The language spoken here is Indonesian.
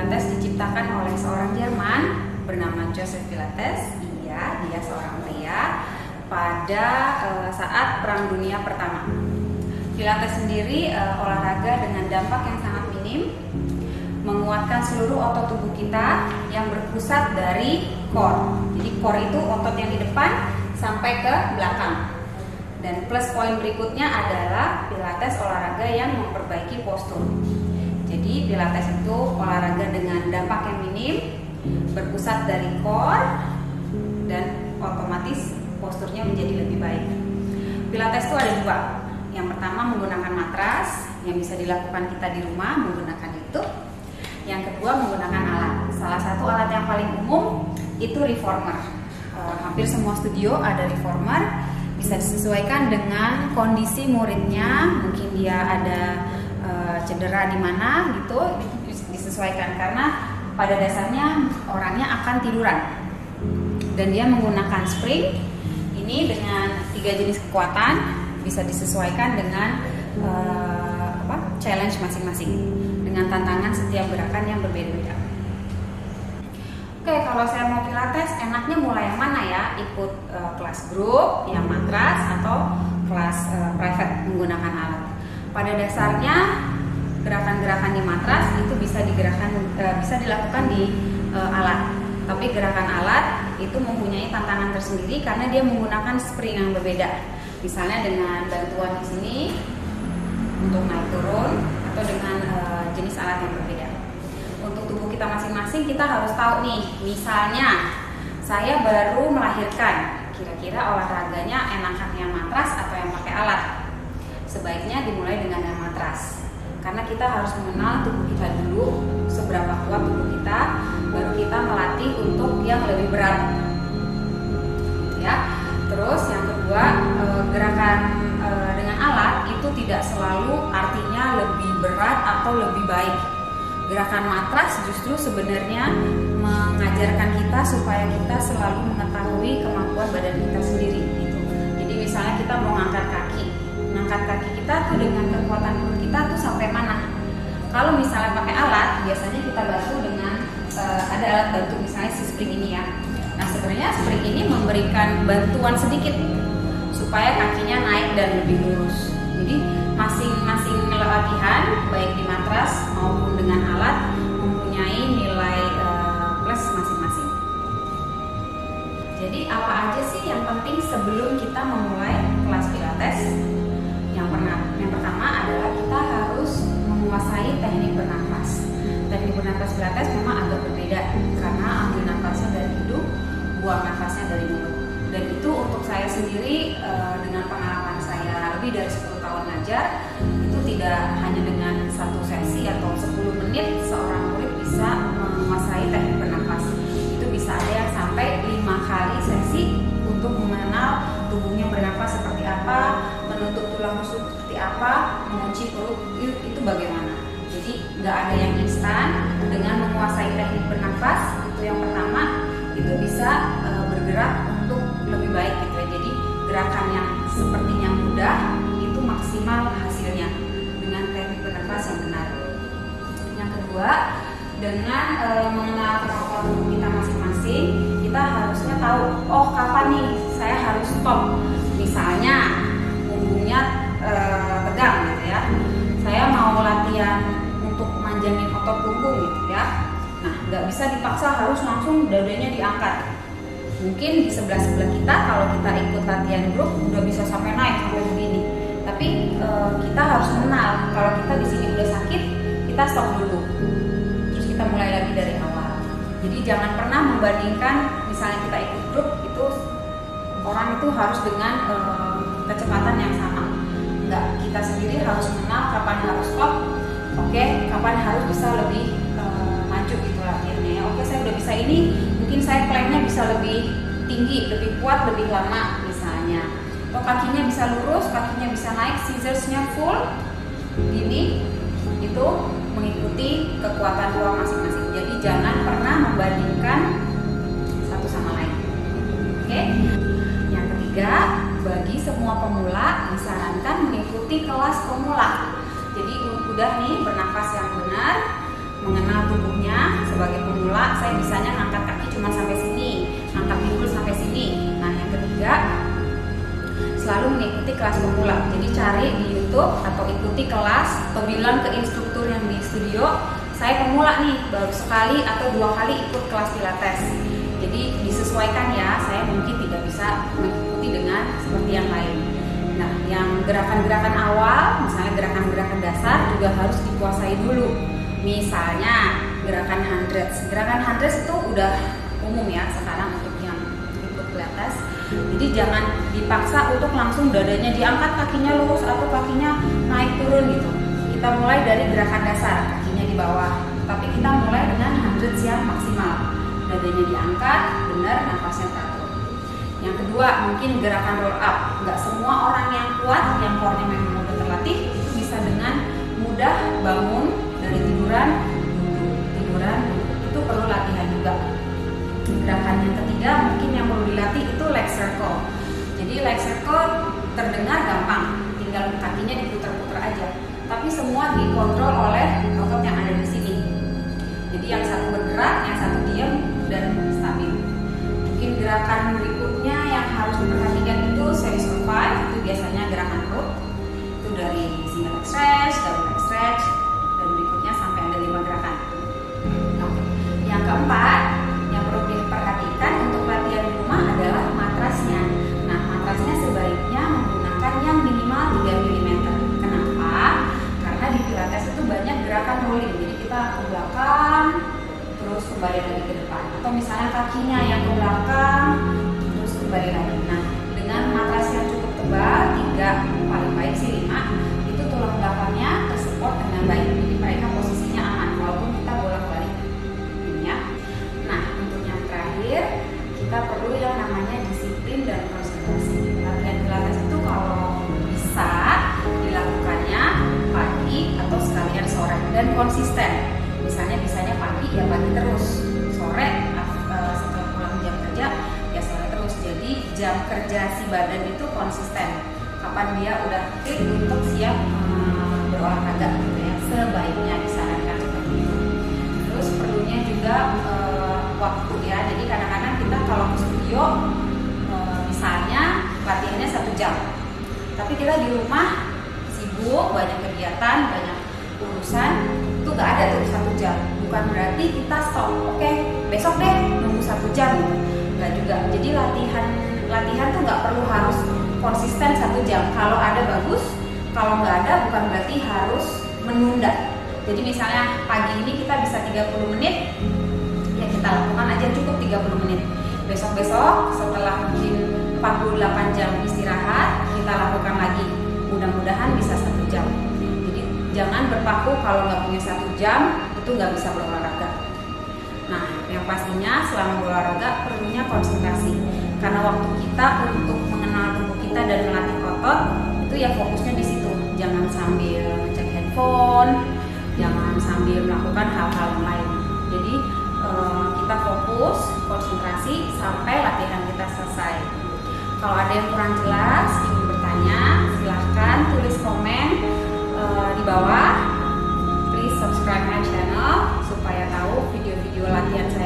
Pilates diciptakan oleh seorang Jerman bernama Joseph Pilates. Iya, dia seorang pria pada saat Perang Dunia Pertama. Pilates sendiri olahraga dengan dampak yang sangat minim, menguatkan seluruh otot tubuh kita yang berpusat dari core. Jadi core itu otot yang di depan sampai ke belakang. Dan plus poin berikutnya adalah Pilates olahraga yang memperbaiki postur. Jadi Pilates itu olahraga dengan dampak yang minim, berpusat dari core, dan otomatis posturnya menjadi lebih baik. Pilates itu ada dua. Yang pertama menggunakan matras yang bisa dilakukan kita di rumah menggunakan YouTube. Yang kedua menggunakan alat. Salah satu alat yang paling umum itu reformer. Hampir semua studio ada reformer. Bisa disesuaikan dengan kondisi muridnya. Mungkin dia ada cedera di mana gitu, disesuaikan karena pada dasarnya orangnya akan tiduran. Dan dia menggunakan spring. Ini dengan 3 jenis kekuatan, bisa disesuaikan dengan challenge masing-masing, dengan tantangan setiap gerakan yang berbeda-beda. Oke, kalau saya mau Pilates, enaknya mulai yang mana ya? Ikut kelas grup, yang matras, atau kelas private menggunakan alat. Pada dasarnya gerakan-gerakan di matras itu bisa dilakukan di alat. Tapi gerakan alat itu mempunyai tantangan tersendiri karena dia menggunakan spring yang berbeda. Misalnya dengan bantuan di sini untuk naik turun atau dengan jenis alat yang berbeda. Untuk tubuh kita masing-masing kita harus tahu nih. Misalnya saya baru melahirkan, kira-kira olahraganya enakan yang matras atau yang pakai alat? Sebaiknya dimulai dengan yang matras. Karena kita harus mengenal tubuh kita dulu, seberapa kuat tubuh kita, baru kita melatih untuk yang lebih berat. Ya. Terus yang kedua, gerakan dengan alat itu tidak selalu artinya lebih berat atau lebih baik. Gerakan matras justru sebenarnya mengajarkan kita supaya kita selalu mengetahui kemampuan badan kita sendiri. Gitu. Jadi misalnya kita mau ngangkat kaki. Ngangkat kaki kita tuh dengan kekuatan perut kita tuh sampai mana. Kalau misalnya pakai alat, biasanya kita bantu dengan ada alat bantu, misalnya si spring ini ya. Nah sebenarnya spring ini memberikan bantuan sedikit supaya kakinya naik dan lebih lurus. Jadi masing-masing latihan baik di matras maupun dengan alat mempunyai nilai plus masing-masing. Jadi apa aja sih yang penting sebelum kita memulai kelas Pilates? Yang pertama adalah kita harus menguasai teknik bernafas. Teknik bernafas Pilates memang agak berbeda karena ambil nafasnya dari hidung, buang nafasnya dari mulut. Dan itu untuk saya sendiri dengan pengalaman saya lebih dari 10 tahun ngajar, itu tidak hanya dengan satu sesi atau 10 menit seorang murid bisa menguasai teknik bernafas. Itu bisa ada yang sampai 5 kali sesi untuk mengenal tubuhnya bernafas seperti apa, menutup tulang rusuk seperti apa, mengunci perut itu bagaimana. Jadi nggak ada yang instan. Dengan menguasai teknik bernafas itu yang pertama, itu bisa bergerak untuk lebih baik gitu ya. Jadi gerakan yang sepertinya mudah itu maksimal hasilnya dengan teknik bernafas yang benar. Yang kedua, dengan mengenal kemampuan tubuh kita masing-masing, kita harusnya tahu, oh kapan nih saya harus stop. Misalnya punggungnya tegang gitu ya. Saya mau latihan untuk manjangin otot punggung gitu ya. Nah, nggak bisa dipaksa harus langsung dadanya diangkat. Mungkin di sebelah-sebelah kita kalau kita ikut latihan grup udah bisa sampai naik sampai begini. Tapi kita harus mengenal kalau kita di sini udah sakit, kita stop dulu. Terus kita mulai lagi dari awal. Jadi jangan pernah membandingkan misalnya kita ikut grup itu orang itu harus dengan kecepatan yang sama. Enggak, kita sendiri harus mengenal kapan harus stop. Oke, kapan harus bisa lebih maju gitu latihannya. Oke, saya udah bisa ini, mungkin saya planknya bisa lebih tinggi, lebih kuat, lebih lama misalnya. Atau kakinya bisa lurus, kakinya bisa naik, scissorsnya full. Ini itu mengikuti kekuatan ruang masing-masing. Jadi jangan pernah membandingkan satu sama lain. Oke. Yang ketiga, bagi semua pemula disarankan mengikuti kelas pemula. Jadi udah nih bernafas yang benar, mengenal tubuhnya. Sebagai pemula, saya bisanya ngangkat kaki cuma sampai sini, ngangkat pinggul sampai sini. Nah, yang ketiga, selalu mengikuti kelas pemula. Jadi cari di YouTube atau ikuti kelas atau bilang ke instruktur yang di studio, saya pemula nih, baru sekali atau 2 kali ikut kelas pilates. Jadi disesuaikan ya, saya mungkin tidak bisa mengikuti dengan seperti yang lain. Nah, yang gerakan-gerakan awal, misalnya gerakan-gerakan dasar juga harus dikuasai dulu. Misalnya gerakan hundreds. Gerakan hundreds itu udah umum ya sekarang untuk yang ikut pilates. Jadi jangan dipaksa untuk langsung dadanya diangkat, kakinya lurus atau kakinya naik turun gitu. Kita mulai dari gerakan dasar, kakinya di bawah. Tapi kita mulai dengan hundreds yang maksimal. Dadanya diangkat, benar, nafasnya teratur. Yang kedua, mungkin gerakan roll up. Nggak semua orang yang kuat, yang core-nya memang udah terlatih, itu bisa dengan mudah bangun dari tiduran, itu perlu latihan juga. Gerakan yang ketiga mungkin yang perlu dilatih itu leg circle. Jadi leg circle terdengar gampang, tinggal kakinya diputar-putar aja. Tapi semua dikontrol oleh otot yang ada di sini. Jadi yang satu bergerak, yang satu diam dan stabil. Mungkin gerakan berikutnya yang harus diperhatikan itu series of 5, itu biasanya gerakan perut. Itu dari single leg stretch, double leg stretch, dan berikutnya sampai ada 5 gerakan. Oke. Yang keempat, yang perlu diperhatikan untuk latihan di rumah adalah matrasnya. Nah, matrasnya sebaiknya menggunakan yang minimal 3 mm. Kenapa? Karena di pilates itu banyak gerakan rolling. Jadi kita ke belakang, terus kembali lagi ke depan. Atau misalnya kakinya yang ke belakang, terus kembali lagi. Nah, dengan matras yang cukup tebal, 3, paling baik sih 5, itu tulang belakangnya tersupport dengan baik. Jadi mereka posisinya aman, walaupun kita bolak-balik. Ya. Nah, untuk yang terakhir, kita perlu yang namanya disiplin dan konsentrasi. Latihan pilates itu kalau bisa dilakukannya pagi atau sekalian sore dan konsisten. Bisanya pagi ya pagi terus, sore setelah pulang jam kerja ya sore terus. Jadi jam kerja si badan itu konsisten. Kapan dia udah fit untuk siap berolahraga gitu ya, sebaiknya disarankan seperti itu. Terus perlunya juga waktu ya. Jadi kadang-kadang kita kalau ke studio misalnya latihannya 1 jam, tapi kita di rumah sibuk, banyak kegiatan, banyak urusan, itu gak ada tuh 1 jam. Bukan berarti kita stop, oke, besok deh nunggu 1 jam gitu. Gak juga. Jadi latihan tuh gak perlu harus konsisten 1 jam. Kalau ada bagus, kalau nggak ada bukan berarti harus menunda. Jadi misalnya pagi ini kita bisa 30 menit, ya kita lakukan aja cukup 30 menit. Besok-besok setelah mungkin 48 jam istirahat, kita lakukan lagi. Mudah-mudahan bisa 1 jam. Jadi jangan berpaku kalau nggak punya 1 jam, itu nggak bisa berolahraga. Nah, yang pastinya selama berolahraga perlunya konsentrasi. Karena waktu kita untuk mengenal tubuh kita dan melatih otot, itu ya fokusnya di situ. Jangan sambil ngecek handphone, jangan sambil melakukan hal-hal yang lain. Jadi kita fokus, konsentrasi sampai latihan kita selesai. Kalau ada yang kurang jelas, ingin bertanya, silahkan tulis komen di bawah. Please subscribe my channel supaya tahu video-video latihan saya